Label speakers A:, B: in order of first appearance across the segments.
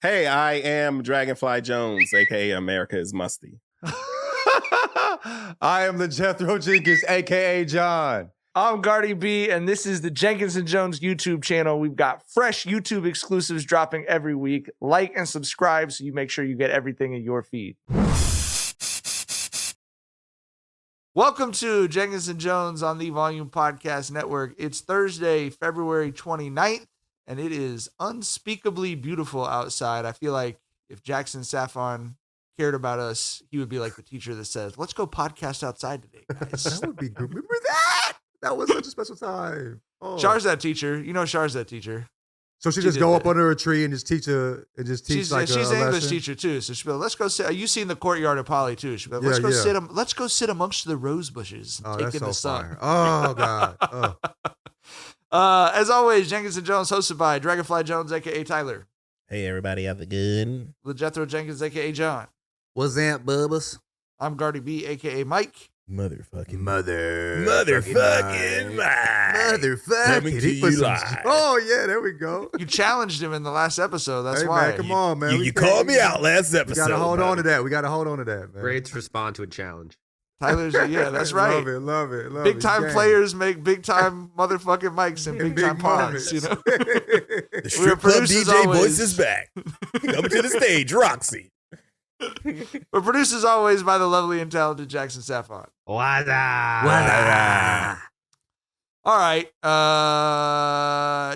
A: Hey, I am Dragonfly Jones, aka America is Musty.
B: I am the Jethro Jenkins, aka John.
C: I'm Gardy B, and this is the Jenkins Jonez YouTube channel. We've got fresh YouTube exclusives dropping every week. Like and subscribe so you make sure you get everything in your feed. Welcome to Jenkins Jonez on the Volume Podcast Network. It's Thursday, February 29th, and it is unspeakably beautiful outside. I feel like if Jackson Saffron cared about us, he would be like the teacher that says, let's go podcast outside today, guys.
B: That would be good. Remember that? That was such a special time. Oh.
C: Char's that teacher. You know Char's that teacher.
B: So she just go up under a tree and just teach
C: She's
B: like
C: she's
B: a
C: an English
B: lesson?
C: teacher too. So she'll be like, let's go sit. You seen the courtyard of Poly too. She'll be like, let's go sit amongst the rose bushes and take in the sun.
B: Fire. Oh God. Oh.
C: As always, Jenkins Jonez hosted by Dragonfly Jones, aka Tyler.
A: Hey, everybody, have a good.
C: Jethro Jenkins, aka John.
B: What's that, Bubba's?
C: I'm Gardy B, aka Mike.
A: Motherfucking
B: Motherfucking
A: Coming to you live.
B: Oh yeah, there we go.
C: You challenged him in the last episode. That's
B: Hey,
C: why.
B: man, come on, man.
A: You called me out last episode.
B: We gotta hold on to that. We gotta hold on to that, man.
D: Great to respond to a challenge.
C: Tyler's, yeah, that's right.
B: Love it.
C: Big time
B: Gang.
C: players make big time motherfucking mics and big time pods. You know,
A: The
C: We're
A: strip club
C: producers
A: DJ
C: always.
A: voice is back. Come to the stage, Roxy.
C: we're produced as always by the lovely and talented Jackson Saffron.
D: Wada.
C: All right.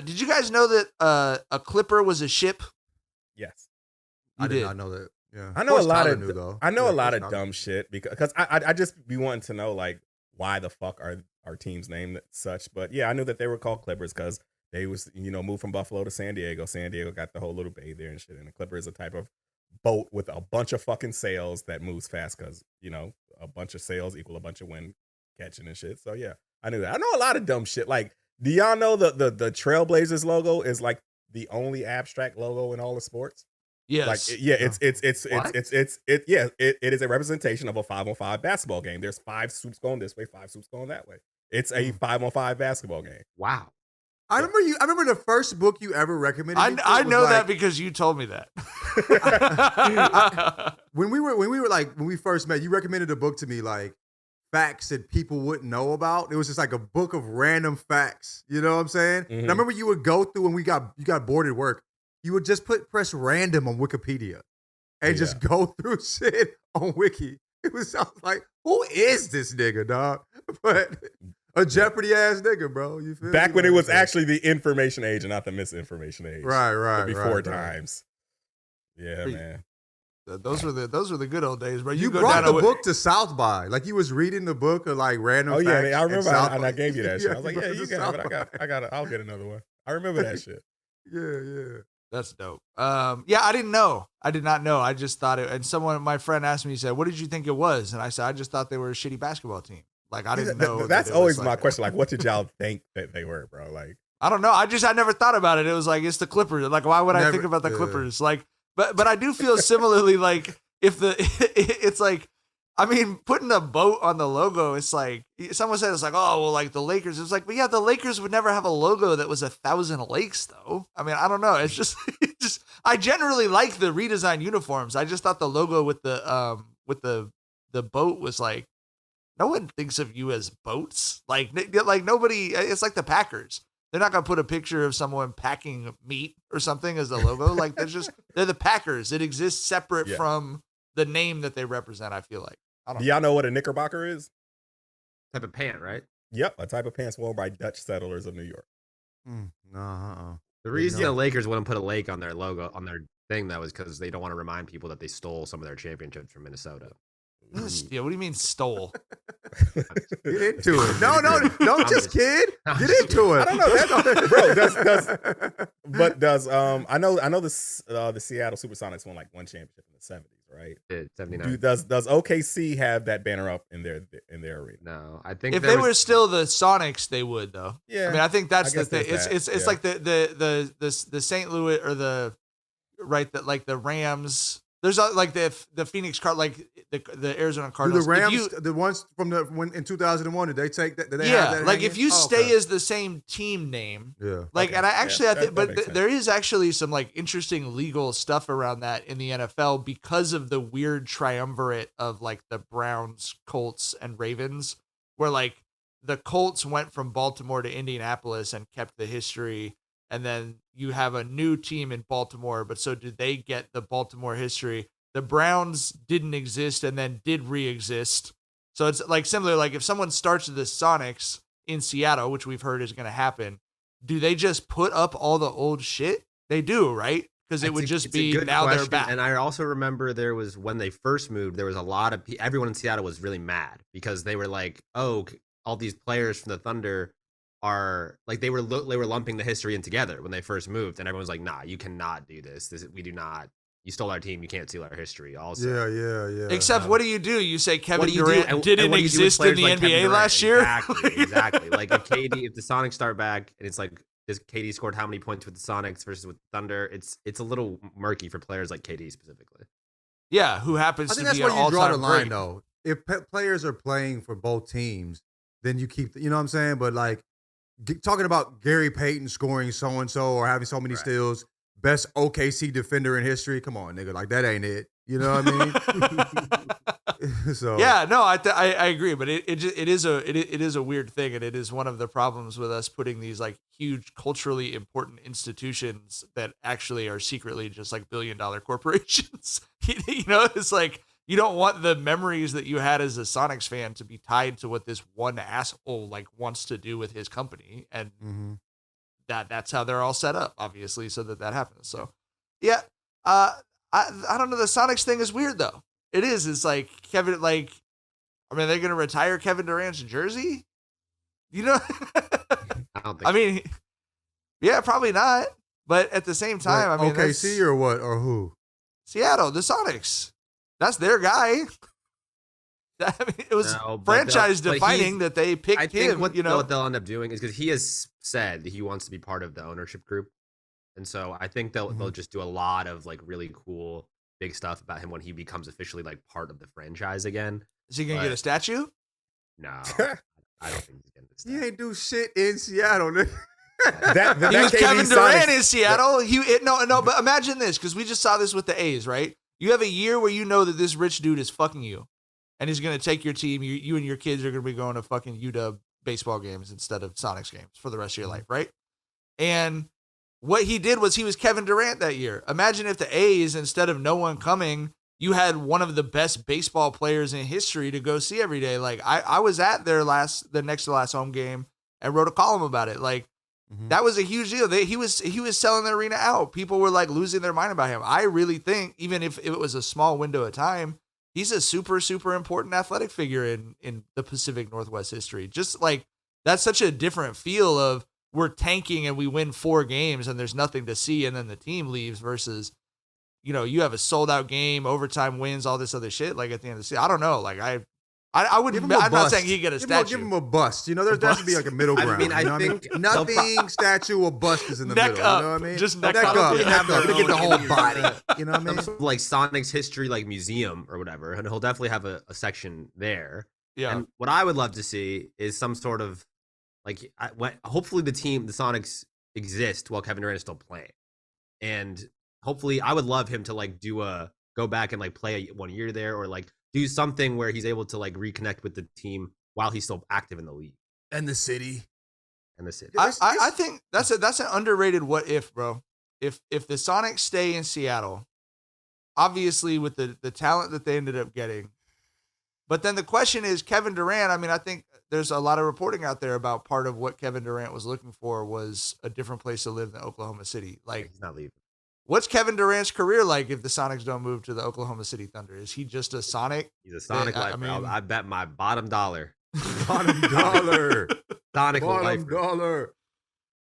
C: Did you guys know that a clipper was a ship?
A: Yes,
B: I did
C: did.
B: not know that. Yeah.
A: I know a lot
B: Tyler
A: of
B: knew, though.
A: I know
B: Yeah,
A: a lot
B: of
A: of dumb shit because I just be wanting to know like why the fuck are our teams named such. But yeah, I knew that they were called Clippers because they was moved from Buffalo to San Diego. San Diego got the whole little bay there and shit. And the Clipper is a type of boat with a bunch of fucking sails that moves fast because a bunch of sails equal a bunch of wind catching and shit. So yeah, I knew that. I know a lot of dumb shit. Like, do y'all know the Trailblazers logo is like the only abstract logo in all of sports?
C: Yes.
A: Like, yeah, it is a representation of a 5-on-5 basketball game. There's 5 swoops going this way, 5 swoops going that way. It's a 5-on-5 basketball game.
D: Wow.
B: I remember the first book you ever recommended.
C: I know that because you told me that.
B: when we first met, you recommended a book to me, like facts that people wouldn't know about. It was just like a book of random facts. You know what I'm saying?
A: Mhm.
B: And I remember you would go through when you got bored at work. You would just press random on Wikipedia and just go through shit on Wiki. I was like, who is this nigga, dog? But a Jeopardy ass nigga, bro. You feel
A: Back
B: me?
A: when it
B: Like,
A: was actually the information age and not the misinformation age.
B: right,
A: The before
B: right.
A: times. Yeah,
C: Wait,
A: man.
C: those were the good old days, bro.
B: You
C: go
B: brought
C: down
B: the book to South by. Like you was reading the book of like random
A: Oh
B: facts.
A: yeah, I remember.
B: at South
A: And
B: by.
A: I gave you that shit. I was like,
B: you
A: yeah,
B: brought
A: you
B: it to
A: got it.
B: South
A: I got it. I'll get another one. I remember that shit.
B: by. Yeah.
C: That's dope. Yeah, I didn't know. I did not know. I just thought it. And my friend asked me, he said, "What did you think it was?" And I said, "I just thought they were a shitty basketball team. Like I didn't know."
A: That's
C: that it
A: always
C: was
A: my
C: like
A: question. Like, what did y'all think that they were, bro? Like,
C: I don't know. I never thought about it. It was like, it's the Clippers. Like, why would I
B: Never-
C: think about the
B: yeah.
C: Clippers? Like, but I do feel similarly. Like, if it's like, I mean, putting a boat on the logo, it's like someone said it's like, oh well, like the Lakers. It's like, but yeah, the Lakers would never have a logo that was 1,000 lakes, though. I mean, I don't know. It's just, I generally like the redesigned uniforms. I just thought the logo with the boat was like, no one thinks of you as boats. Like nobody. It's like the Packers. They're not gonna put a picture of someone packing meat or something as the logo. Like they're the Packers. It exists separate from the name that they represent. I feel like.
A: do y'all know what a knickerbocker is?
D: Type of pant, right?
A: Yep, a type of pants worn by Dutch settlers of New York.
B: No.
D: The reason the Lakers wouldn't put a lake on their logo, on their thing, that was because they don't want to remind people that they stole some of their championships from Minnesota.
C: Yeah, what do you mean stole?
B: Get into it. No, don't just kid. Get into it.
A: I don't know, does I know the Seattle SuperSonics won like one championship in the 70s, right?
D: 79.
A: Does OKC have that banner up in their arena?
D: No, I think
C: If they were still the Sonics, they would though.
A: Yeah,
C: I mean, I think that's
A: I
C: the
A: guess
C: thing.
A: there's
C: It's
A: that,
C: like the St. Louis or the Rams There's like the Phoenix like the Arizona
B: Do
C: Cardinals.
B: the Rams,
C: If you,
B: the ones from when in 2001, did they take that? Did they have
C: yeah,
B: that
C: like
B: hanging?
C: if you
B: Oh,
C: stay
B: okay.
C: as the same team name,
B: Yeah.
C: like,
A: Okay.
C: and I actually,
A: Yeah,
C: I think,
A: that
C: but
A: makes sense.
C: there is actually some like interesting legal stuff around that in the NFL because of the weird triumvirate of like the Browns, Colts, and Ravens, where like the Colts went from Baltimore to Indianapolis and kept the history, and then you have a new team in Baltimore, but so did they get the Baltimore history? The Browns didn't exist and then did re-exist. So it's like similar, like if someone starts the Sonics in Seattle, which we've heard is going to happen, do they just put up all the old shit? They do, right? Because it would just
D: It's a
C: be
D: good
C: now they're
D: question,
C: back.
D: And I also remember there was when they first moved, there was a lot of everyone in Seattle was really mad because they were like, "Oh, all these players from the Thunder are like they were lumping the history in together when they first moved, and everyone was like, "Nah, you cannot do this. We do not. You stole our team. You can't steal our history." Also,
B: Yeah.
C: Except what do you do? You say Kevin
D: what do you
C: Durant
D: do? And
C: didn't
D: what do you do with
C: exist in
D: players
C: the
D: like Kevin
C: NBA
D: Durant?
C: last year?
D: Exactly. Like if the Sonics start back and it's like, does KD scored how many points with the Sonics versus with the Thunder? It's a little murky for players like KD specifically.
C: Yeah, who happens
B: I
C: to
B: think that's
C: be
B: where
C: an
B: you draw the
C: all-time
B: line,
C: great.
B: though. If players are playing for both teams, then you keep, you know what I'm saying? But like talking about Gary Payton scoring so and so or having so many
D: Right.
B: steals, best OKC defender in history. Come on, nigga, like that ain't it. You know what I mean? So
C: Yeah, no, I agree, but it is a weird thing, and it is one of the problems with us putting these like huge culturally important institutions that actually are secretly just like billion-dollar corporations. You know, it's like you don't want the memories that you had as a Sonics fan to be tied to what this one asshole like wants to do with his company, and
B: Mhm.
C: that's how they're all set up, obviously, so that happens. So, yeah, I don't know. The Sonics thing is weird though. It is. It's like Kevin. Like, I mean, they're gonna retire Kevin Durant's jersey. You know.
D: I don't think.
C: I mean, yeah, probably not. But at the same time,
B: Like,
C: I mean,
B: OKC or what or who?
C: Seattle, the Sonics. That's their guy. I mean, it was
D: No, but
C: franchise
D: but
C: defining that they picked
D: I think
C: him.
D: what
C: You know,
D: what they'll end up doing is because he has said that he wants to be part of the ownership group, and so I think they'll just do a lot of like really cool big stuff about him when he becomes officially like part of the franchise again.
C: is he gonna get
D: but-
C: a statue?
D: No, I don't think he's getting this.
B: He ain't do shit in Seattle, nigga.
C: He was
A: KD
C: Kevin Durant
A: Sonics-
C: in Seattle. No, but imagine this, because we just saw this with the A's, right? You have a year where you know that this rich dude is fucking you, and he's gonna take your team. You and your kids are gonna be going to fucking UW baseball games instead of Sonics games for the rest of your life, right? And what he did was he was Kevin Durant that year. Imagine if the A's, instead of no one coming, you had one of the best baseball players in history to go see every day. Like I was at the next to last home game and wrote a column about it. Like that was a huge deal. He was selling the arena out. People were like losing their mind about him. I really think even if it was a small window of time, he's a super, super important athletic figure in the Pacific Northwest history. Just like that's such a different feel of we're tanking and we win 4 games and there's nothing to see and then the team leaves versus, you know, you have a sold out game, overtime wins, all this other shit. Like at the end of the season, I don't know. Like I wouldn't. I'm not saying he get a statue.
B: Give him a bust. You know, there has to be like a middle
D: I
B: ground.
D: mean, I
B: you know
D: think
B: what I mean? Nothing, statue, or bust is in the
C: Neck
B: middle.
C: up.
B: You know what I mean?
C: Just neck
B: neck
C: up.
B: up.
C: Probably
B: Neck
C: have
B: up.
C: their
B: Look at the
C: own
B: whole body. You know what I mean?
D: some sort of, like Sonic's history like museum or whatever, and he'll definitely have a section there.
C: Yeah.
D: And what I would love to see is some sort of like hopefully the Sonics exist while Kevin Durant is still playing, and hopefully I would love him to like go back and like play 1 year there or like do something where he's able to like reconnect with the team while he's still active in the league
B: And the city.
D: and the city.
C: I think that's an underrated what if, bro. If the Sonics stay in Seattle, obviously with the talent that they ended up getting, but then the question is Kevin Durant. I mean, I think there's a lot of reporting out there about part of what Kevin Durant was looking for was a different place to live than Oklahoma City. Like,
D: He's not leaving.
C: what's Kevin Durant's career like if the Sonics don't move to the Oklahoma City Thunder? Is he just a Sonic?
D: He's a Sonic
C: I
D: lifer.
C: mean-
D: I bet my bottom dollar.
B: Bottom dollar.
D: Sonic
B: Bottom
D: lifer.
B: dollar.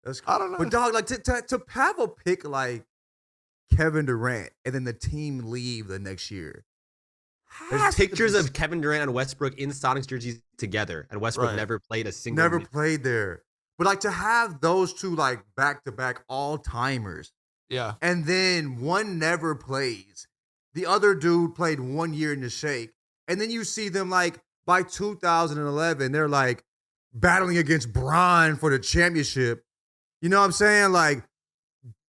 B: That's
C: I don't know.
B: But dog, like to have a pick like Kevin Durant and then the team leave the next year.
D: There's
B: has to
D: pictures
B: be-
D: of Kevin Durant and Westbrook in Sonics jerseys together, and Westbrook
C: Right.
D: never played a single.
B: never
D: minute.
B: played there. But like to have those two like back to back all timers,
C: Yeah.
B: and then one never plays, The other dude played 1 year in the Shake. And then you see them like by 2011, they're like battling against Bron for the championship. You know what I'm saying? Like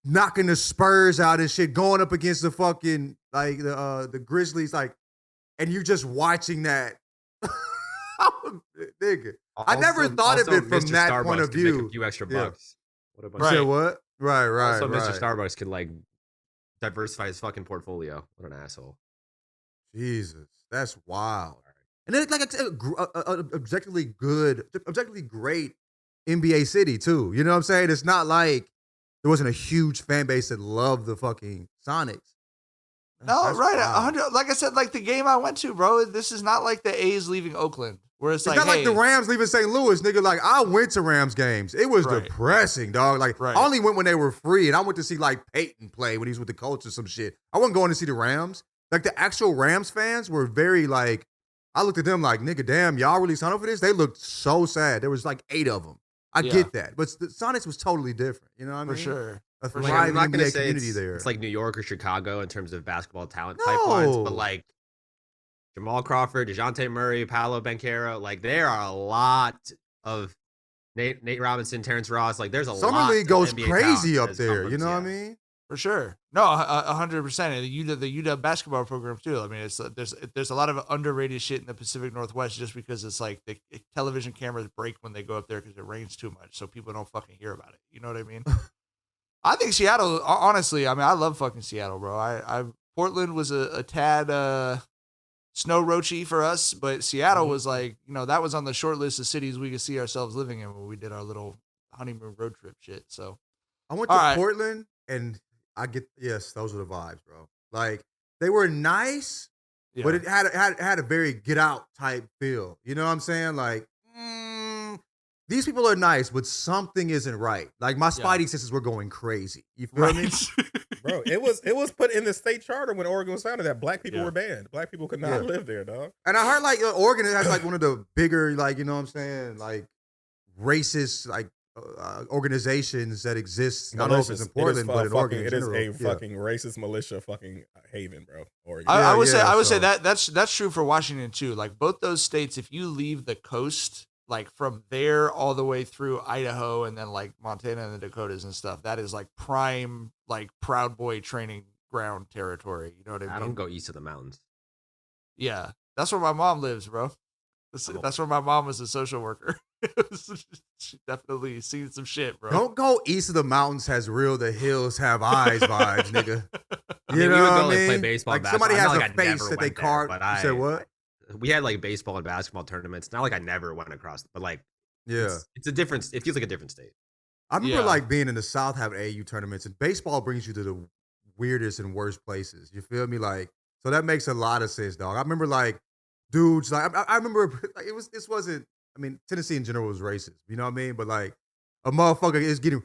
B: knocking the Spurs out and shit, going up against the fucking like the Grizzlies, like, and you're just watching that. Nigga. I never thought of it from
D: Mr.
B: that
D: Starbucks
B: point of
D: can make
B: view.
D: a few extra
B: Yeah.
D: bucks. What about
B: You said what? Right.
D: Also, Mr. Starbucks can like diversify his fucking portfolio. What an asshole.
B: Jesus, that's wild. And then like it's objectively good, objectively great NBA city too. You know what I'm saying? It's not like there wasn't a huge fan base that loved the fucking Sonics.
C: No,
B: That's
C: right.
B: wild.
C: 100. Like I said, like the game I went to, bro. This is not like the A's leaving Oakland, where it's like,
B: Not
C: hey,
B: like the Rams leaving St. Louis, nigga. Like I went to Rams games. It was
C: Right.
B: depressing, dog. Like
C: Right.
B: I only went when they were free, and I went to see like Peyton play when he was with the Colts or some shit. I wasn't going to see the Rams. Like the actual Rams fans were very like. I looked at them like, nigga, damn, y'all really signed up for this? They looked so sad. There was like 8 of them. I
C: Yeah.
B: get that, but the Sonics was totally different. You know what I mean?
C: for sure.
B: A
C: For
D: Like,
C: sure.
D: I'm
B: thriving
D: not gonna
B: NBA
D: say
B: community
D: it's,
B: there.
D: it's like New York or Chicago in terms of basketball talent
B: No.
D: pipelines, but like Jamal Crawford, DeJounte Murray, Paolo Banchero, like there are a lot of Nate Robinson, Terrence Ross. Like there's a
B: Summer
D: lot.
B: League
D: of
B: goes
D: NBA
B: crazy
D: talent
B: up
D: that has
B: there.
D: come
B: You
D: from
B: know what I
D: Seattle.
B: mean?
C: For sure. No, 100%. The UW basketball program too. I mean, there's a lot of underrated shit in the Pacific Northwest just because it's like the television cameras break when they go up there because it rains too much, so people don't fucking hear about it. You know what I mean? I think Seattle. Honestly, I mean, I love fucking Seattle, bro. Portland was a tad snow roachy for us, but Seattle was like, that was on the short list of cities we could see ourselves living in when we did our little honeymoon road trip shit. So
B: I went to
C: All right.
B: Portland and yes, those were the vibes, bro. Like they were nice,
C: yeah.
B: but it had a very get out type feel. You know what I'm saying? Like these people are nice, but something isn't right. Like my spidey senses were going crazy. You feel me?
A: Bro, it was put in the state charter when Oregon was founded that black people
C: Yeah.
A: were banned. Black people could not live there, dog.
B: And I heard like Oregon has like one of the bigger, like, you know what I'm saying, like racist like organizations that exist. I don't know if it's in Portland, but in Oregon in
A: it is
B: general.
A: a fucking racist militia fucking haven, bro. Oregon.
C: I would
B: yeah,
C: say
B: so-
C: that's true for Washington too. Like both those states, if you leave the coast, like from there all the way through Idaho and then like Montana and the Dakotas and stuff, that is like prime like Proud Boy training ground territory. You know what I mean?
D: I don't go east of the mountains.
C: Yeah, that's where my mom lives, bro. That's where my mom was a social worker. She definitely seen some shit, bro.
B: Don't go east of the mountains has real the hills have eyes vibes, nigga.
D: I mean,
B: You
D: we
B: know
D: would
B: what
D: go
B: I
D: like play
B: mean?
D: baseball.
B: Like
D: and
B: somebody
D: basketball.
B: has
D: Not
B: a
D: like I
B: face
D: never
B: that they
D: went there,
B: carve.
D: but
B: You said what?
D: We had like baseball and basketball tournaments. Not like I never went across, but like
B: Yeah.
D: it's a different. It feels like a different state.
B: I remember
C: Yeah.
B: like being in the South having AAU tournaments, and baseball brings you to the weirdest and worst places. You feel me? Like, so that makes a lot of sense, dog. I remember like dudes, like I remember like this wasn't. I mean, Tennessee in general was racist. You know what I mean? But like a motherfucker is getting,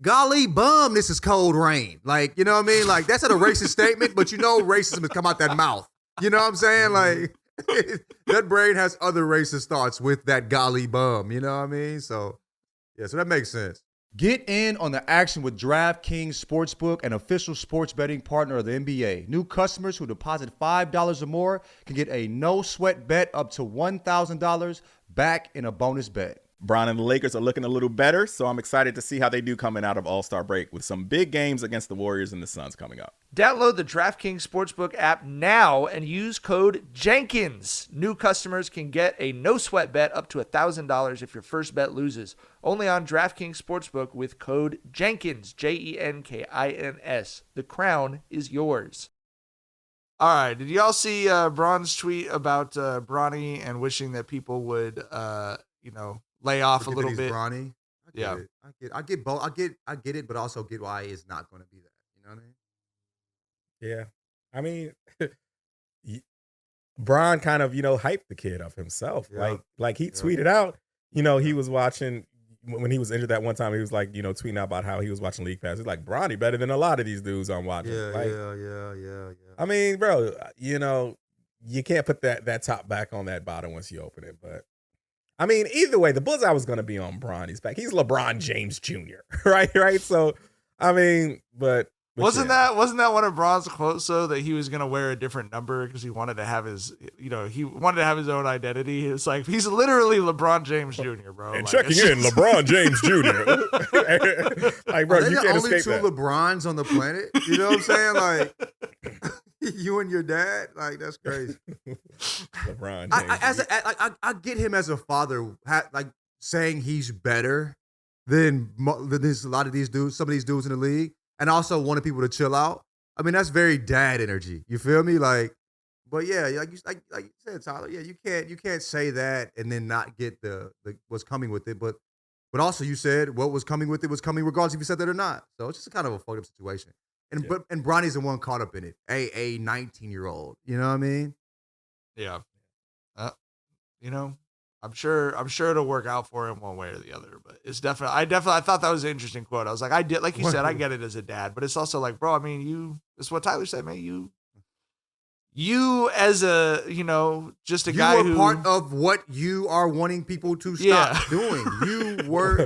B: golly bum, this is cold rain. Like, you know what I mean? Like that's not a racist statement, but you know racism has come out that mouth. You know what I'm saying? Like that brain has other racist thoughts with that golly bum. You know what I mean? So yeah, so that makes sense. Get in on the action with DraftKings Sportsbook, an official sports betting partner of the NBA. New customers who deposit $5 or more can get a no-sweat bet up to $1,000 back in a bonus bet.
A: Bron and the Lakers are looking a little better, so I'm excited to see how they do coming out of All-Star break with some big games against the Warriors and the Suns coming up.
E: Download the DraftKings Sportsbook app now and use code Jenkins. New customers can get a no-sweat bet up to $1,000 if your first bet loses. Only on DraftKings Sportsbook with code Jenkins, Jenkins. The crown is yours.
C: All right. Did y'all see Braun's tweet about Bronny and wishing that people would, lay off a little bit?
B: Bronny.
C: Yeah.
B: I get both. I get it, but also get why it's not going to be that. You know what I mean?
A: Yeah. I mean, Bron kind of, hyped the kid up himself.
B: Yeah.
A: Like he tweeted out, he was watching when he was injured that one time, he was like, tweeting out about how he was watching League Pass. He's like, Bronny better than a lot of these dudes I'm watching.
B: Yeah.
A: I mean, bro, you can't put that top back on that bottom once you open it. But I mean, either way, the bullseye was going to be on Bronny's back. He's LeBron James Jr., right? So, I mean, but
C: Wasn't
A: yeah.
C: that one of Braun's quotes though, that he was gonna wear a different number because he wanted to have his, he wanted to have his own identity. It's like he's literally LeBron James Jr., bro.
A: And
C: Like,
A: checking
C: it's
A: in,
C: just-
A: LeBron James Jr. Like, bro,
B: Are they
A: you
B: the
A: can't
B: only
A: escape
B: two
A: that.
B: LeBrons on the planet? You know what I'm saying? Like you and your dad. Like that's crazy.
A: LeBron James.
B: I get him as a father, like saying he's better than there's a lot of these dudes, some of these dudes in the league, and also wanting people to chill out. I mean, that's very dad energy. You feel me? Like, but yeah, like you said, Tyler. Yeah, you can't say that and then not get the what's coming with it. But also you said what was coming with it was coming regardless if you said that or not. So it's just kind of a fucked up situation. And and Bronny's the one caught up in it. A 19-year-old. You know what I mean?
C: Yeah. I'm sure it'll work out for him one way or the other, but it's definitely, I thought that was an interesting quote. I was like, like you said, I get it as a dad, but it's also like, bro, I mean, it's what Tyler said, man. You as a, just a guy
B: you were
C: who
B: part of what you are wanting people to stop doing.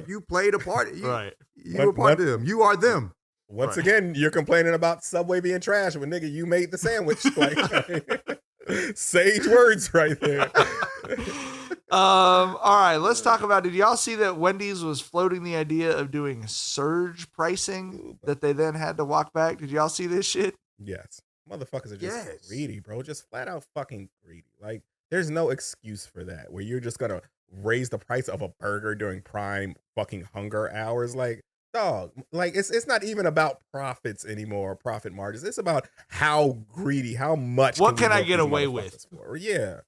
B: You played a part.
C: right.
B: You were part of them. You are them.
A: Once
C: Right.
A: again, you're complaining about Subway being trash when nigga you made the sandwich. Like, sage words right there.
C: All right, let's talk about, did y'all see that Wendy's was floating the idea of doing surge pricing that they then had to walk back? Did y'all see this shit?
A: Yes. Motherfuckers are just
B: Yes.
A: greedy, bro. Just flat out fucking greedy. Like, there's no excuse for that where you're just gonna raise the price of a burger during prime fucking hunger hours. Like, dog, like it's not even about profits anymore, profit margins. It's about how greedy, how much.
C: What
A: we
C: can I
A: milk
C: get
A: these
C: away
A: motherfuckers for? Yeah.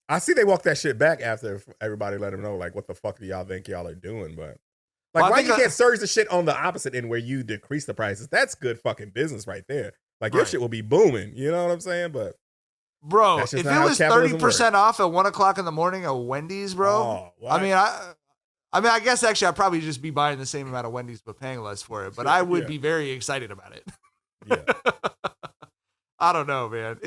A: I see they walked that shit back after everybody let them know, like, what the fuck do y'all think y'all are doing? But like,
C: Well, I
A: why
C: think
A: you can't surge the shit on the opposite end where you decrease the prices? That's good fucking business right there. Like, your
C: Right.
A: shit will be booming. You know what I'm saying? But
C: Bro,
A: That's
C: if
A: just
C: it
A: not how
C: was
A: capitalism
C: 30% off at 1:00 in the morning at Wendy's, bro.
A: Oh,
C: I
A: what?
C: mean, I guess actually I'd probably just be buying the same amount of Wendy's but paying less for it. But I would
A: Yeah.
C: be very excited about it.
A: yeah.
C: I don't know, man.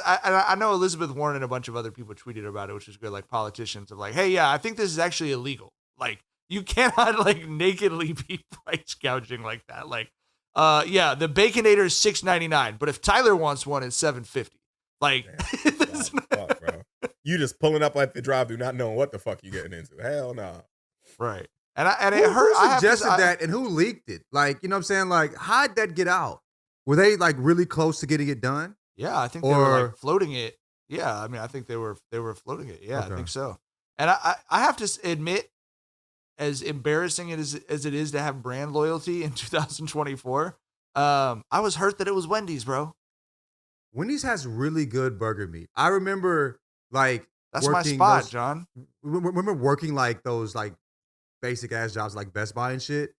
C: I know Elizabeth Warren and a bunch of other people tweeted about it, which is good. Like politicians of like, hey, yeah, I think this is actually illegal. Like, you cannot like nakedly be price gouging like that. Like, yeah, the Baconator is $6.99, but if Tyler wants one, it's $7.50. Like,
A: God, fuck, bro. You just pulling up at the drive-thru, not knowing what the fuck you getting into. Hell no.
C: right. And it
B: Who
C: hurt. I have to-
B: suggested that and who leaked it? Like, you know what I'm saying? Like, how'd that get out? Were they like really close to getting it done?
C: Yeah, I think they were
B: Or-
C: like floating it. Yeah, I mean, I think they were floating it. Yeah, I
B: Okay.
C: think so. And I have to admit, as embarrassing as it is to have brand loyalty in 2024, I was hurt that it was Wendy's, bro.
B: Wendy's has really good burger meat. I remember like
C: That's my
B: working
C: spot,
B: those-
C: John.
B: Remember working like those like basic ass jobs like Best Buy and shit.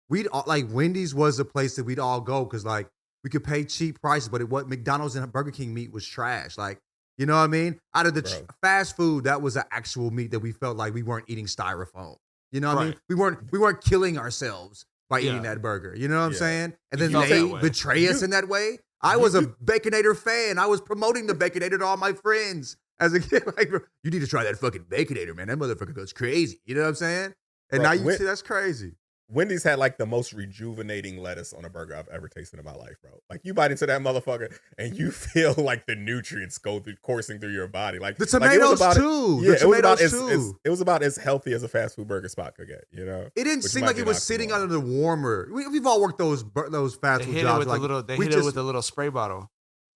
B: We'd all, like Wendy's was the place that we'd all go because like we could pay cheap prices, but what McDonald's and Burger King meat was trash. Like, you know what I mean? Out of the
A: Bro.
B: fast food, that was the actual meat that we felt like we weren't eating styrofoam. You know what I mean?
C: Right.
B: We weren't killing ourselves by
C: Yeah.
B: eating that burger. You know what I'm
A: Yeah.
B: saying? And
C: You
B: then
C: felt
B: they
C: that way.
B: betray us in that way. I was a Baconator fan. I was promoting the Baconator to all my friends as a kid. Like, bro, you need to try that fucking Baconator, man. That motherfucker goes crazy. You know what I'm saying? And
A: Bro,
B: now you
A: when-
B: see that's crazy.
A: Wendy's had like the most rejuvenating lettuce on a burger I've ever tasted in my life, bro. Like, you bite into that motherfucker and you feel like the nutrients coursing through your body. Like
B: The
A: like, it
B: tomatoes
A: was about
B: too.
A: Yeah,
B: The
A: it was about
B: tomatoes too.
A: it was about as healthy as a fast food burger spot could get. You know,
B: It didn't
A: Which
B: seem
A: might
B: like
A: be
B: it
A: an
B: was sitting
A: oxymoron.
B: under the warmer. We've all worked those fast
C: They
B: food
C: hit it
B: jobs.
C: with
B: like,
C: a little. They
B: we
C: hit it
B: just-
C: with a little spray bottle.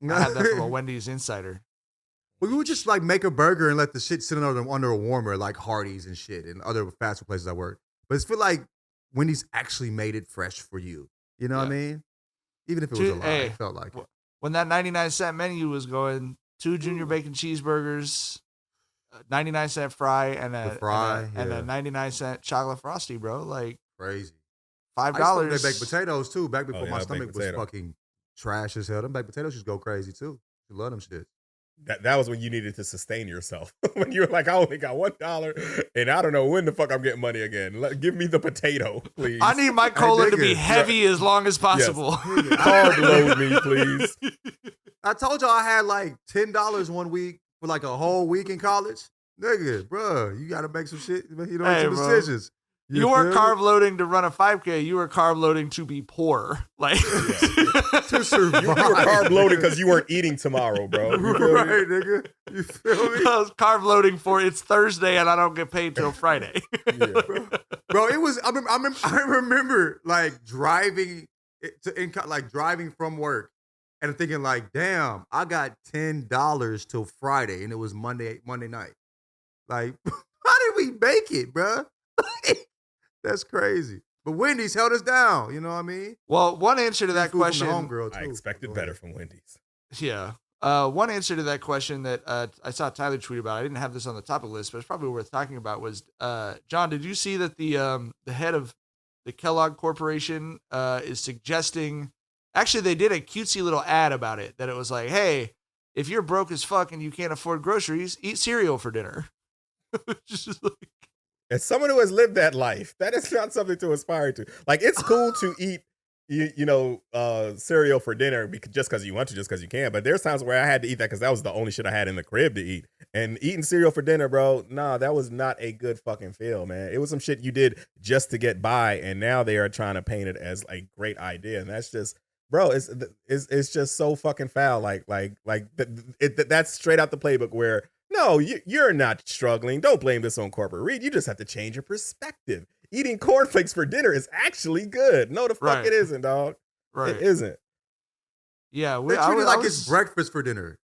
C: I had that from a Wendy's insider.
B: we would just like make a burger and let the shit sit under a warmer, like Hardee's and shit, and other fast food places I work. But it's feel like Wendy's actually made it fresh for you. You know what I mean? Even if it was a
C: Dude,
B: lie,
C: hey,
B: it felt like it.
C: When that 99-cent menu was going, 2 junior bacon cheeseburgers, 99-cent fry, and
B: The
C: a
B: fry,
C: and
B: yeah.
C: a 99-cent chocolate frosty, bro. Like
B: Crazy.
C: $5.
B: I used to make baked potatoes too. Back before
A: yeah,
B: my
A: baked
B: stomach was
A: potato.
B: fucking trash as hell. Them baked potatoes just go crazy too. You love them shit.
A: that was when you needed to sustain yourself. When you were like, I only got $1 and I don't know when the fuck I'm getting money again. Give me the potato, please.
C: I need my colon to be
B: nigga.
C: heavy as long as possible.
A: Carb load me, please.
B: I told y'all I had like $10 one week for like a whole week in college. Nigga, bruh, you gotta make some shit. You know, make
C: Hey,
B: some
C: bro.
B: decisions.
C: You weren't
B: feel me?
C: carb loading to run a 5K. You were carb loading to be poor. Like
B: To survive.
A: You were carb loading because you weren't eating tomorrow, bro. You feel me?
B: Right, nigga. You feel me?
C: I was carb loading for it's Thursday and I don't get paid till Friday.
A: Yeah.
B: Bro, it was. I remember like driving driving from work and thinking like, damn, I got $10 till Friday, and it was Monday night. Like, how did we make it, bro? That's crazy. But Wendy's held us down. You know what I mean?
C: Well, one answer to that
B: Food from the
C: question.
B: homegirl, too.
A: I expected
B: Go
A: better
B: ahead.
A: from Wendy's.
C: Yeah. One answer to that question that I saw Tyler tweet about, I didn't have this on the topic list, but it's probably worth talking about, was, John, did you see that the head of the Kellogg Corporation is suggesting, actually they did a cutesy little ad about it, that it was like, hey, if you're broke as fuck and you can't afford groceries, eat cereal for dinner. Just like,
A: As someone who has lived that life, that is not something to aspire to. Like, it's cool to eat, cereal for dinner just because you want to, just because you can. But there's times where I had to eat that because that was the only shit I had in the crib to eat. And eating cereal for dinner, bro, nah, that was not a good fucking feel, man. It was some shit you did just to get by, and now they are trying to paint it as a great idea, and that's just, bro, it's just so fucking foul. That's straight out the playbook where, no, you're not struggling. Don't blame this on corporate greed. You just have to change your perspective. Eating cornflakes for dinner is actually good. No, the fuck
C: Right.
A: it isn't, dog.
C: right.
A: It isn't.
C: Yeah.
B: They treat it like it's
C: was-
B: breakfast for dinner.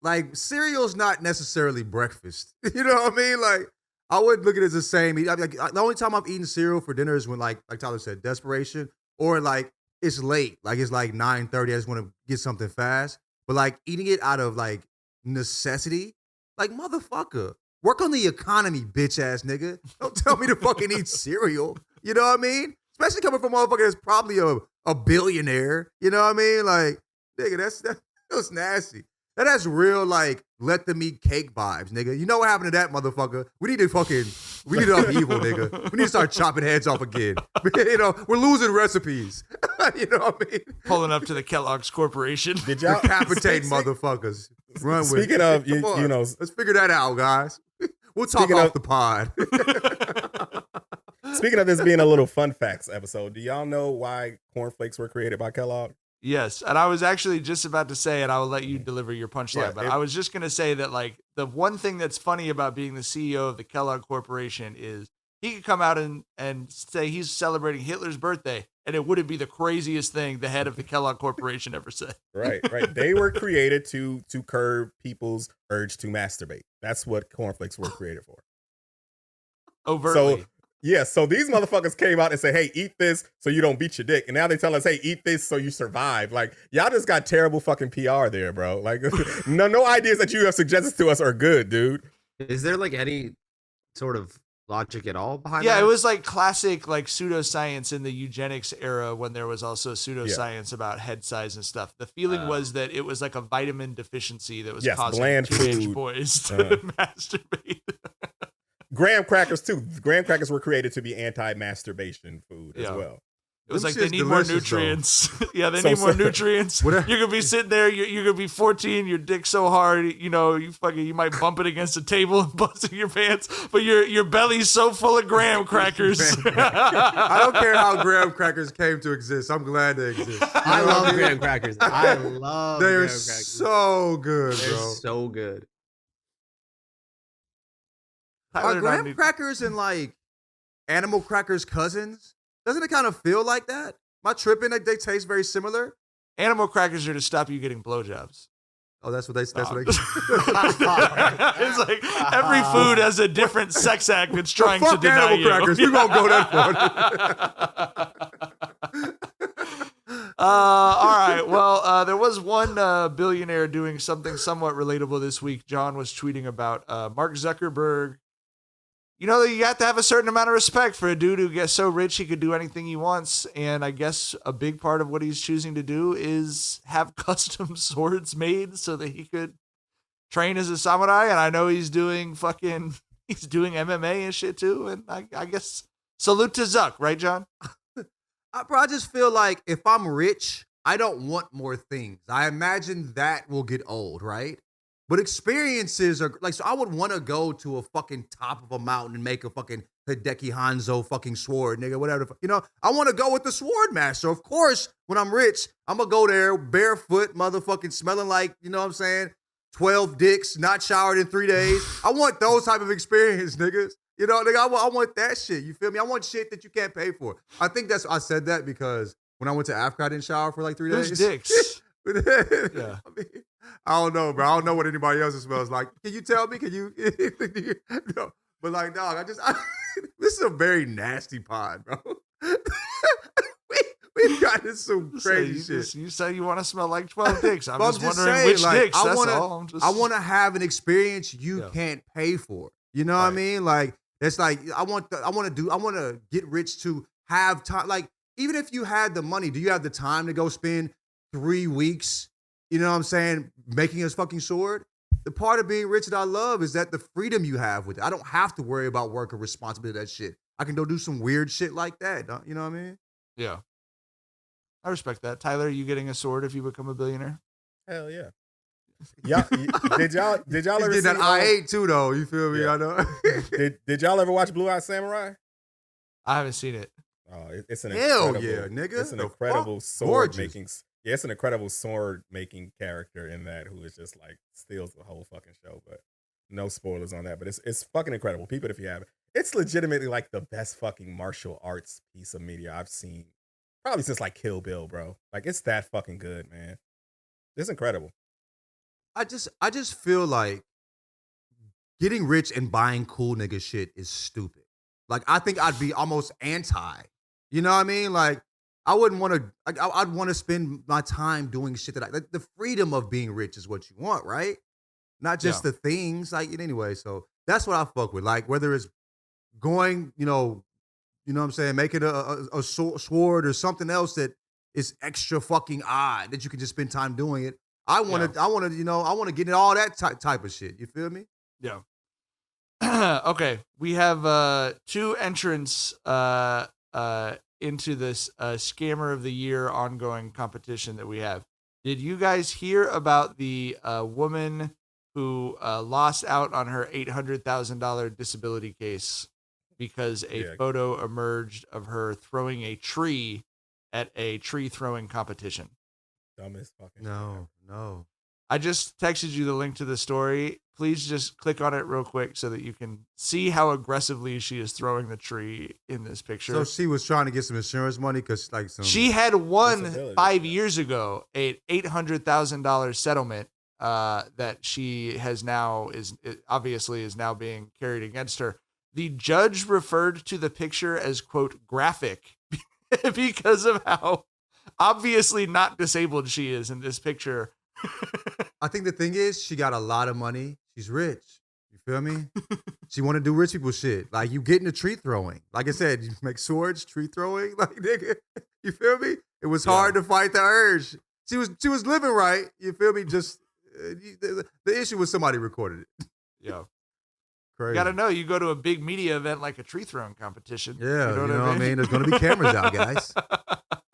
B: Like, cereal's not necessarily breakfast. You know what I mean? Like, I wouldn't look at it as the same. The only time I've eaten cereal for dinner is when, like Tyler said, desperation, or like it's late. Like, it's like 9:30. I just want to get something fast. But like eating it out of like necessity, like, motherfucker, work on the economy, bitch ass nigga. Don't tell me to fucking eat cereal. You know what I mean? Especially coming from a motherfucker that's probably a billionaire. You know what I mean? Like, nigga, that's nasty. That has real, like, let them eat cake vibes, nigga. You know what happened to that motherfucker? We need to upheaval, nigga. We need to start chopping heads off again. We're losing recipes. You know what I mean?
C: pulling up to the Kellogg's Corporation.
A: Did y'all
B: Decapitating motherfuckers. Run with
A: Speaking
B: it.
A: of,
B: Come on.
A: let's
B: Let's figure that out, guys. We'll talk
A: Speaking
B: off
A: of-
B: the pod.
A: Speaking of this being a little fun facts episode, do y'all know why cornflakes were created by Kellogg?
C: Yes, and I was actually just about to say, and I will let you deliver your punchline,
A: Yeah,
C: but I was just going to say that, like, the one thing that's funny about being the CEO of the Kellogg Corporation is he could come out and say he's celebrating Hitler's birthday, and it wouldn't be the craziest thing the head of the Kellogg Corporation ever said.
A: Right. They were created to curb people's urge to masturbate. That's what cornflakes were created for.
C: Overtly.
A: So these motherfuckers came out and said, hey, eat this so you don't beat your dick. And now they tell us, hey, eat this so you survive. Like, y'all just got terrible fucking PR there, bro. Like, no ideas that you have suggested to us are good, dude.
D: Is there like any sort of logic at all behind
C: Yeah,
D: that?
C: it was like classic like pseudoscience in the eugenics era when there was also pseudoscience about head size and stuff. The feeling was that it was like a vitamin deficiency that was
A: Yes,
C: causing
A: bland
C: teenage
A: food.
C: boys to masturbate.
A: Graham crackers, too. Graham crackers were created to be anti-masturbation food as
C: Yeah.
A: well.
C: It was
B: Them
C: like they
B: shit's
C: need more
B: delicious, though.
C: nutrients. Yeah, they
A: So-
C: need more nutrients.
B: What
C: You're
B: a-
C: gonna be sitting there. You're gonna be 14. Your dick's so hard, you might bump it against a table and bust in your pants. But your belly's so full of graham crackers.
B: I don't care how graham crackers came to exist. I'm glad they exist.
D: I love graham crackers. I love
B: They're
D: graham crackers.
B: so good,
D: They're
B: bro.
D: so good.
C: Tyler
B: Are
C: and I
B: graham
C: need-
B: crackers and like animal crackers cousins? Doesn't it kind of feel like that? Am I tripping? Like, they taste very similar.
C: Animal crackers are to stop you getting blowjobs.
B: Oh, that's what they. That's what they.
C: It's like every food has a different sex act that's trying to
B: Fuck
C: deny
B: animal
C: you.
B: crackers. We won't go that far.
C: All right. Well, there was one billionaire doing something somewhat relatable this week. John was tweeting about Mark Zuckerberg. You know, you have to have a certain amount of respect for a dude who gets so rich he could do anything he wants. And I guess a big part of what he's choosing to do is have custom swords made so that he could train as a samurai. And I know he's doing MMA and shit too. And I guess salute to Zuck, right, John?
B: I just feel like if I'm rich, I don't want more things. I imagine that will get old, right? But experiences are like, so I would want to go to a fucking top of a mountain and make a fucking Hideki Hanzo fucking sword, nigga, whatever. You know, I want to go with the sword master. Of course, when I'm rich, I'm going to go there barefoot, motherfucking smelling like, you know what I'm saying, 12 dicks, not showered in 3 days. I want those type of experience, niggas. You know, nigga, I want that shit. You feel me? I want shit that you can't pay for. I think I said that because when I went to Africa, I didn't shower for like 3 days.
C: Those dicks.
B: Yeah. I don't know, bro. I don't know what anybody else smells like. Can you tell me? Can you? No. But like, dog, this is a very nasty pod, bro. We've gotten some crazy shit.
C: You say you want to smell like 12 dicks. I'm just wondering
B: saying,
C: which
B: like,
C: dicks. That's all.
B: I want to have an experience you can't pay for. You know what I mean? Like, it's like I want to get rich to have time. Like, even if you had the money, do you have the time to go spend 3 weeks? You know what I'm saying? Making a fucking sword. The part of being rich that I love is that the freedom you have with it. I don't have to worry about work or responsibility, that shit. I can go do some weird shit like that. You know what I mean?
C: Yeah. I respect that. Tyler, are you getting a sword if you become a billionaire?
A: Hell yeah. Did y'all ever
B: see
A: that
B: I-8 too, though? You feel me?
A: Yeah.
B: I know.
A: did y'all ever watch Blue Eye Samurai?
C: I haven't seen it.
A: Oh, it's an
B: Hell
A: incredible,
B: yeah, nigga.
A: It's an incredible sword making. Yeah, it's an incredible sword making character in that who is just like steals the whole fucking show. But no spoilers on that. But it's fucking incredible. Peep it if you haven't. It's legitimately like the best fucking martial arts piece of media I've seen probably since like Kill Bill, bro. Like it's that fucking good, man. It's incredible.
B: I just feel like getting rich and buying cool nigga shit is stupid. Like, I think I'd be almost anti. You know what I mean? Like, I wouldn't want to. Like, I'd want to spend my time doing shit that like the freedom of being rich is what you want, right? Not just the things. Like, anyway. So that's what I fuck with. Like, whether it's going, you know what I'm saying, making a sword or something else that is extra fucking odd that you can just spend time doing it. I want to get in all that type of shit. You feel me?
C: Yeah. Okay. We have 2 entrants into this Scammer of the Year ongoing competition that we have. Did you guys hear about the woman who lost out on her $800,000 disability case because a photo emerged of her throwing a tree at a tree throwing competition?
A: Dumbest fucking
B: No.
C: I just texted you the link to the story. Please just click on it real quick so that you can see how aggressively she is throwing the tree in this picture.
B: So she was trying to get some insurance money because like
C: she had won 5 years ago a $800,000 settlement that she has now is now being carried against her. The judge referred to the picture as, quote, graphic because of how obviously not disabled she is in this picture.
B: I think the thing is, she got a lot of money. She's rich. You feel me? She want to do rich people shit. Like, you get into tree throwing. Like I said, you make swords, tree throwing. Like, nigga, you feel me? It was hard to fight the urge. She was living right. You feel me? Just the issue was somebody recorded it.
C: Yeah.
B: Crazy.
C: You gotta know, you go to a big media event like a tree throwing competition.
B: Yeah, you know what I mean? There's gonna be cameras out, guys.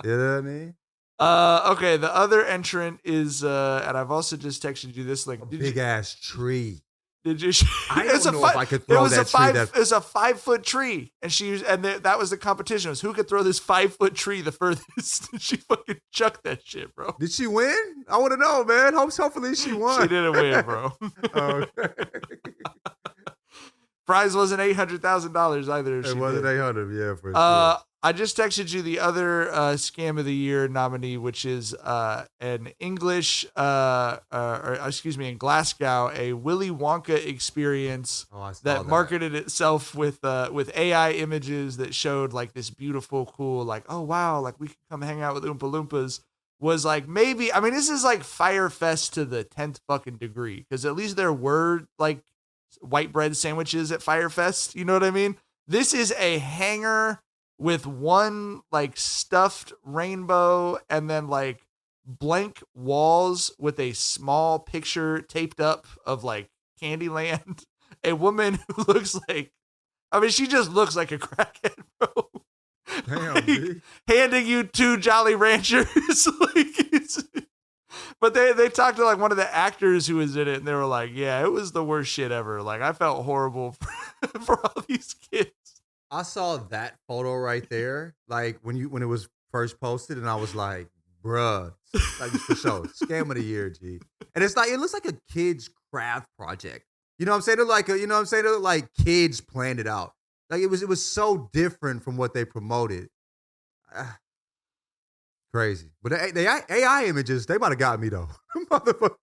B: You know what I mean?
C: Okay, the other entrant is, and I've also just texted you this link.
B: Big ass tree.
C: Did you?
B: I don't know if I could throw that tree.
C: It was a 5-foot tree, and that was the competition. It was who could throw this 5-foot tree the furthest. She fucking chucked that shit, bro.
B: Did she win? I want to know, man. Hopefully she won.
C: She didn't win, bro.
B: Okay.
C: Prize wasn't $800,000 either.
B: It wasn't 800, yeah, for sure.
C: I just texted you the other Scam of the Year nominee, which is in Glasgow, a Willy Wonka experience that marketed itself with AI images that showed like this beautiful, cool, like, oh wow, like we can come hang out with Oompa Loompas. Was like maybe, I mean, this is like Fyre Fest to the 10th fucking degree, because at least there were like white bread sandwiches at Fyre Fest. You know what I mean? This is a hanger with one like stuffed rainbow and then like blank walls with a small picture taped up of like Candyland. A woman who looks like, I mean, she just looks like a crackhead, bro.
B: Damn,
C: like, handing you 2 Jolly Ranchers. But they talked to like one of the actors who was in it, and they were like, yeah, it was the worst shit ever. Like, I felt horrible for all these kids.
B: I saw that photo right there, like when it was first posted, and I was like, bruh, like for sure, scam of the year, G. And it's like it looks like a kid's craft project. You know what I'm saying? They're like you know what I'm saying? They're like kids planned it out. Like it was so different from what they promoted. Crazy. But the AI images, they might have got me though. Motherfucker.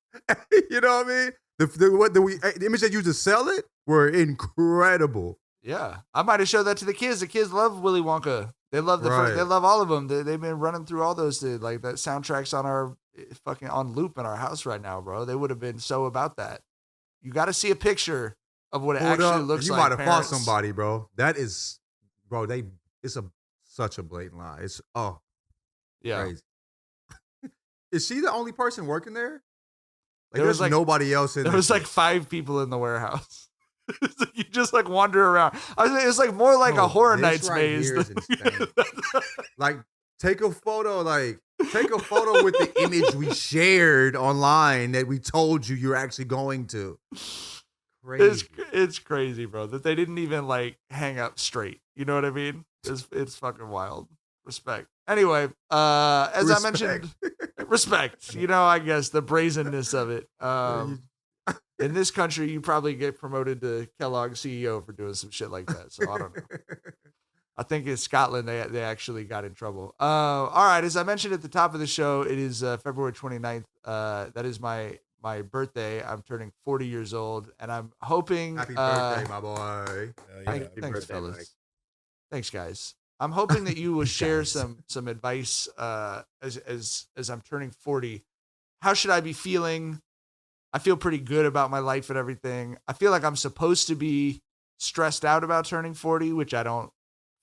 B: You know what I mean? The image that used to sell it were incredible.
E: Yeah, I might have showed that to the kids. The kids love Willy Wonka. They love they love all of them. They've been running through all those. Like that soundtrack's on our fucking on loop in our house right now, bro. They would have been so about that. You got to see a picture of what it actually looks like.
B: You might have fought somebody, bro. That is, bro. It's such a blatant lie. It's crazy. Is she the only person working there? Like, there's nobody else in there.
E: There was like 5 people in the warehouse. You just like wander around. I think it's like more like a Horror Nights maze.
B: Like, take a photo with the image we shared online that we told you you're actually going to. Crazy.
E: It's crazy, bro, that they didn't even like hang up straight. You know what I mean? It's fucking wild. Respect. Anyway, as I mentioned, respect. You know, I guess the brazenness of it. In this country, you probably get promoted to Kellogg's CEO for doing some shit like that. So I don't know. I think in Scotland, they actually got in trouble. All right. As I mentioned at the top of the show, it is February 29th. That is my birthday. I'm turning 40 years old, and I'm hoping.
B: Happy birthday, my boy.
E: Thanks,
D: birthday,
E: fellas.
D: Mike.
E: Thanks, guys. I'm hoping that you will share some advice as I'm turning 40. How should I be feeling? I feel pretty good about my life and everything. I feel like I'm supposed to be stressed out about turning 40, which I don't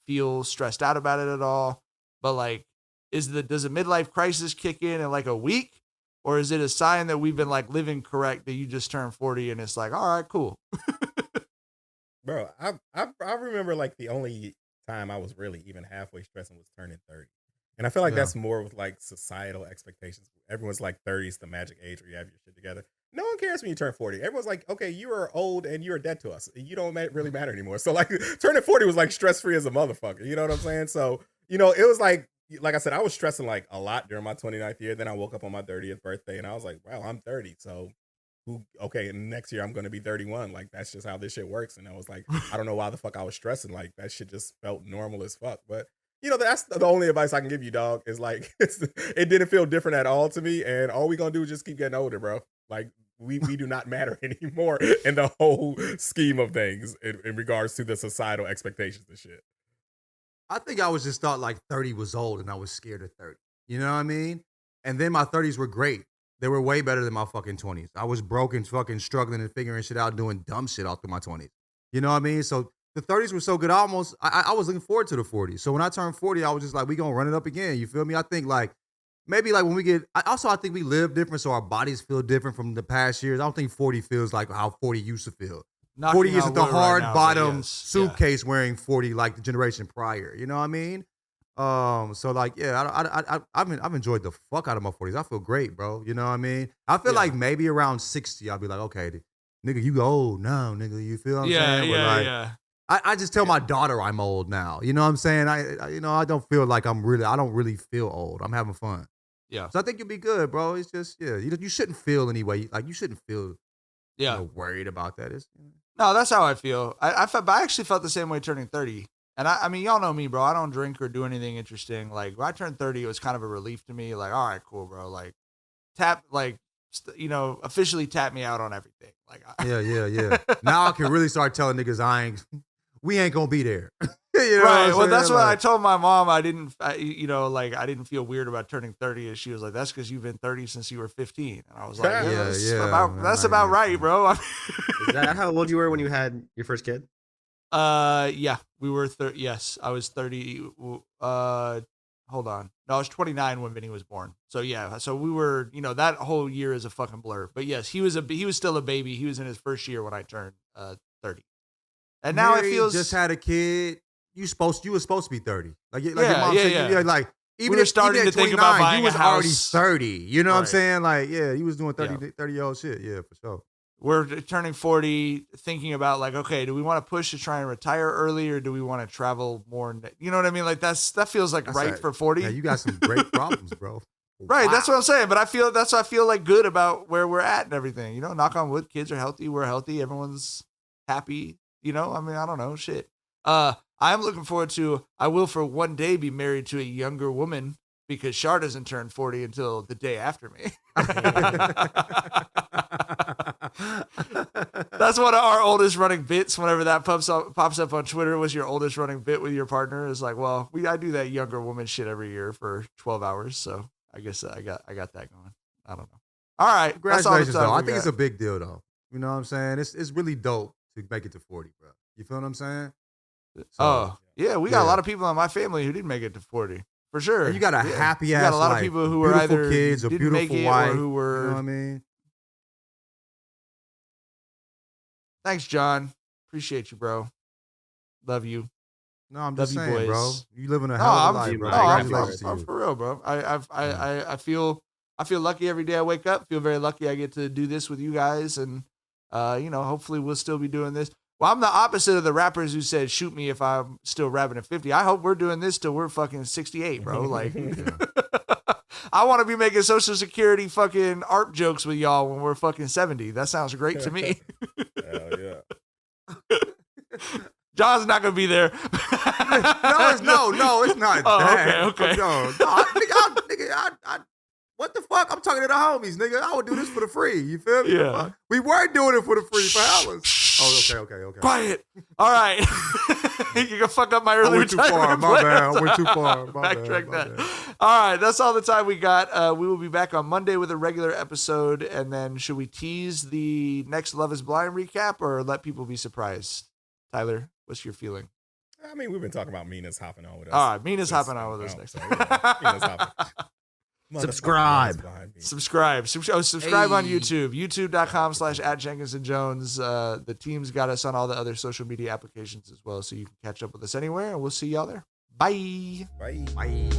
E: feel stressed out about it at all. But like, does a midlife crisis kick in like a week? Or is it a sign that we've been like living correct, that you just turned 40 and it's like, all right, cool.
A: Bro, I remember like the only time I was really even halfway stressing was turning 30. And I feel like that's more with like societal expectations. Everyone's like 30 is the magic age where you have your shit together. No one cares when you turn 40. Everyone's like, okay, you are old and you're a debt to us. You don't really matter anymore. So like turning 40 was like stress-free as a motherfucker. You know what I'm saying? So, you know, it was like I said, I was stressing like a lot during my 29th year. Then I woke up on my 30th birthday and I was like, wow, I'm 30. So next year I'm going to be 31. Like, that's just how this shit works. And I was like, I don't know why the fuck I was stressing. Like, that shit just felt normal as fuck. But, you know, that's the only advice I can give you, dog, is like, it didn't feel different at all to me. And all we going to do is just keep getting older, bro. Like, we do not matter anymore in the whole scheme of things in regards to the societal expectations and shit.
B: I think I was just thought like 30 was old and I was scared of 30. You know what I mean? And then my 30s were great. They were way better than my fucking 20s. I was broken, fucking struggling and figuring shit out, doing dumb shit all through my 20s. You know what I mean? So the 30s were so good. I was looking forward to the 40s. So when I turned 40, I was just like, we gonna run it up again. You feel me? I think like, maybe like when we get, I think we live different, so our bodies feel different from the past years. I don't think 40 feels like how 40 used to feel. 40 isn't the hard bottom suitcase wearing 40 like the generation prior. You know what I mean? So like, yeah, I've enjoyed the fuck out of my 40s. I feel great, bro. You know what I mean? I feel like maybe around 60, I'll be like, okay, nigga, you old now, nigga. You feel what I'm saying?
E: Yeah.
B: I just tell my daughter I'm old now. You know what I'm saying? I don't feel like I don't really feel old. I'm having fun.
E: Yeah.
B: So I think you'll be good, bro. It's just, you shouldn't feel anyway. Like, you shouldn't feel worried about that.
E: No, that's how I feel. I actually felt the same way turning 30. And I mean, y'all know me, bro. I don't drink or do anything interesting. Like, when I turned 30, it was kind of a relief to me. Like, all right, cool, bro. Like, officially tap me out on everything. Like,
B: yeah. Now I can really start telling niggas we ain't gonna be there. You know
E: right. Well, that's what I told my mom. I didn't feel weird about turning 30. And she was like, that's because you've been 30 since you were 15. And I was like, that's about right, bro.
D: Is that how old you were when you had your first kid?
E: Yeah, we were 30. Yes, I was 30. Hold on. No, I was 29 when Vinny was born. So yeah, so we were, that whole year is a fucking blur. But yes, he was still a baby. He was in his first year when I turned 30. And now
B: Mary
E: it feels
B: just had a kid. You were supposed to be 30. Like your mom said,
E: yeah.
B: Like even
E: we were
B: if
E: starting to think about buying
B: he was
E: a house.
B: already 30. You know what I'm saying? Like, yeah, he was doing 30
E: Yeah.
B: 30-year-old shit. Yeah, for sure.
C: we're turning 40, thinking about like, okay, do we want to push to try and retire early, or do we want to travel more? You know what I mean? Like that feels like right for 40.
B: Yeah, you got some great problems, bro.
C: Right,
B: Wow.
C: that's what I'm saying. But I feel like good about where we're at and everything. You know, knock on wood, kids are healthy, we're healthy, everyone's happy. You know, I mean, I don't know, shit. I'm looking forward to. I will for one day be married to a younger woman because Shar doesn't turn 40 until the day after me. That's one of our oldest running bits. Whenever that pops up on Twitter, was your oldest running bit with your partner? Is like, well, I do that younger woman shit every year for 12 hours. So I guess I got that going. I don't know. All right,
B: Congratulations,
C: that's all the time
B: though. I
C: we
B: think
C: got.
B: it's a big deal, though. You know what I'm saying? It's really dope to make it to 40, bro. You feel what I'm saying? So,
C: Yeah, we got a
B: yeah.
C: lot of people in my family who didn't make it to 40 for sure.
B: and you got a happy ass
C: You got a lot
B: life,
C: of people who were
B: beautiful
C: either
B: kids, a
C: didn't
B: beautiful
C: make it
B: wife.
C: or who were.
B: You know what I mean?
C: Thanks, John. Appreciate you, bro. Love you.
B: No, I'm
C: Love
B: just
C: you,
B: saying,
C: boys.
B: bro. You living a
C: No,
B: hell of a
C: I'm,
B: life, bro.
D: no,
B: Congratulations to
C: I'm
B: you.
C: for real, bro. I feel lucky every day I wake up. Feel very lucky I get to do this with you guys, and you know, hopefully we'll still be doing this. Well, I'm the opposite of the rappers who said shoot me if I'm still rapping at 50. I hope we're doing this till we're fucking 68, bro. Like, I want to be making Social Security fucking ARP jokes with y'all when we're fucking 70. That sounds great to me.
A: Hell yeah.
C: John's not gonna be there.
B: No, it's not
C: Oh,
B: that.
C: okay.
B: I what the fuck? I'm talking to the homies, nigga. I would do this for the free. You feel me?
C: Yeah.
B: Fuck? We were doing it for the free for hours. Oh, okay.
C: Quiet. All right. You can fuck up my
B: I
C: early
B: went too far.
C: retirement
B: My bad.
C: plans.
B: I went too far. My
C: Backtrack
B: bad.
C: that. All right. That's all the time we got. We will be back on Monday with a regular episode. And then should we tease the next Love is Blind recap or let people be surprised? Tyler, what's your feeling?
A: I mean, we've been talking about Mina's hopping on with us.
C: All right. Mina's
A: Since
C: hopping on with us
A: out,
C: next
A: so,
C: time.
A: yeah, Mina's hopping.
D: Subscribe.
C: Subscribe on
B: Hey.
C: YouTube. YouTube.com/@JenkinsandJones. The team's got us on all the other social media applications as well, so you can catch up with us anywhere, and we'll see y'all there. Bye.
A: Bye.
B: Bye.